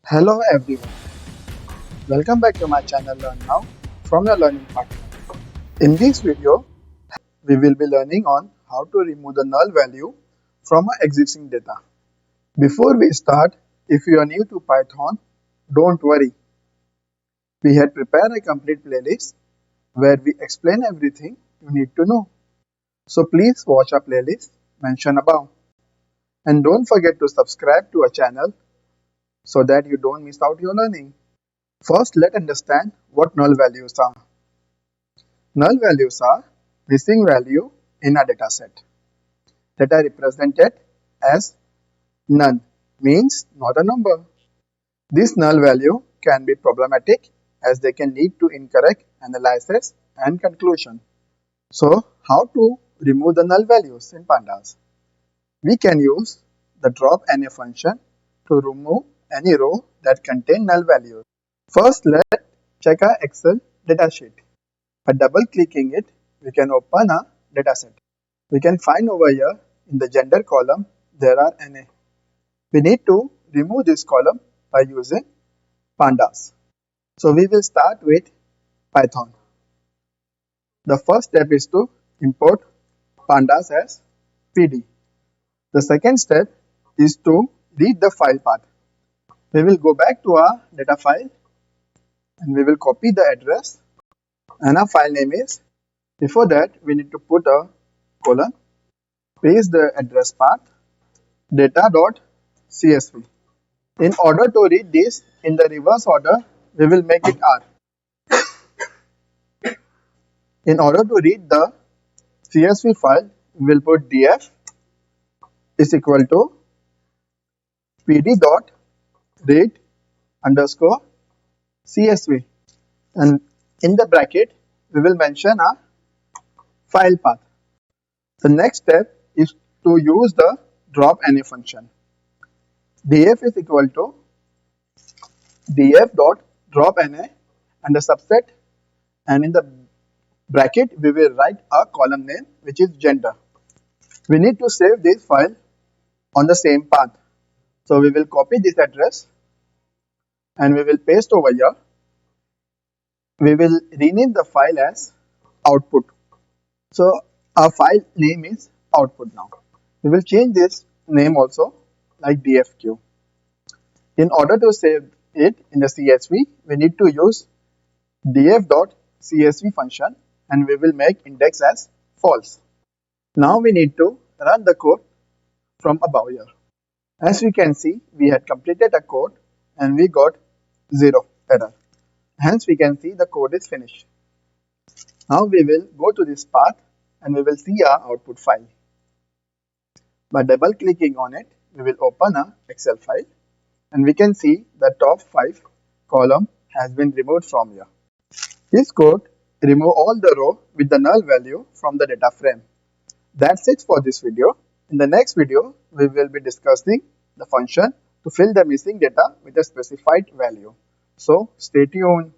Hello everyone, welcome back to my channel Learn Now from your learning partner. In this video, we will be learning on how to remove the null value from our existing data. Before we start, if you are new to Python, don't worry. We had prepared a complete playlist where we explain everything you need to know. So please watch our playlist mentioned above. And don't forget to subscribe to our channel so that you don't miss out your learning. First, let's understand what null values are. Null values are missing value in a dataset that are represented as none, means not a number. This null value can be problematic as they can lead to incorrect analysis and conclusion. So, how to remove the null values in Pandas? We can use the drop NA function to remove any row that contain null values. First, let's check our Excel datasheet. By double clicking it, we can open a dataset. We can find over here in the gender column there are NA. We need to remove this column by using Pandas. So we will start with Python. The first step is to import Pandas as PD. The second step is to read the file path. We will go back to our data file and we will copy the address and our file name is. Before that, we need to put a colon, paste the address path, data.csv. In order to read this in the reverse order, we will make it R. In order to read the CSV file, we will put df is equal to pd.read underscore CSV. And in the bracket, we will mention a file path. The next step is to use the drop NA function. df is equal to df.dropNA and the subset, and in the bracket we will write a column name which is gender. We need to save this file on the same path. So we will copy this address and we will paste over here. We will rename the file as output. So our file name is output now. We will change this name also like dfq. In order to save it in the CSV, we need to use df.csv function and we will make index as false. Now we need to run the code from above here. As we can see, we had completed a code and we got 0 error. Hence we can see the code is finished. Now we will go to this path and we will see our output file. By double clicking on it, we will open a Excel file and we can see the top 5 column has been removed from here. This code remove all the row with the null value from the data frame. That's it for this video. In the next video, we will be discussing the function to fill the missing data with a specified value. So stay tuned.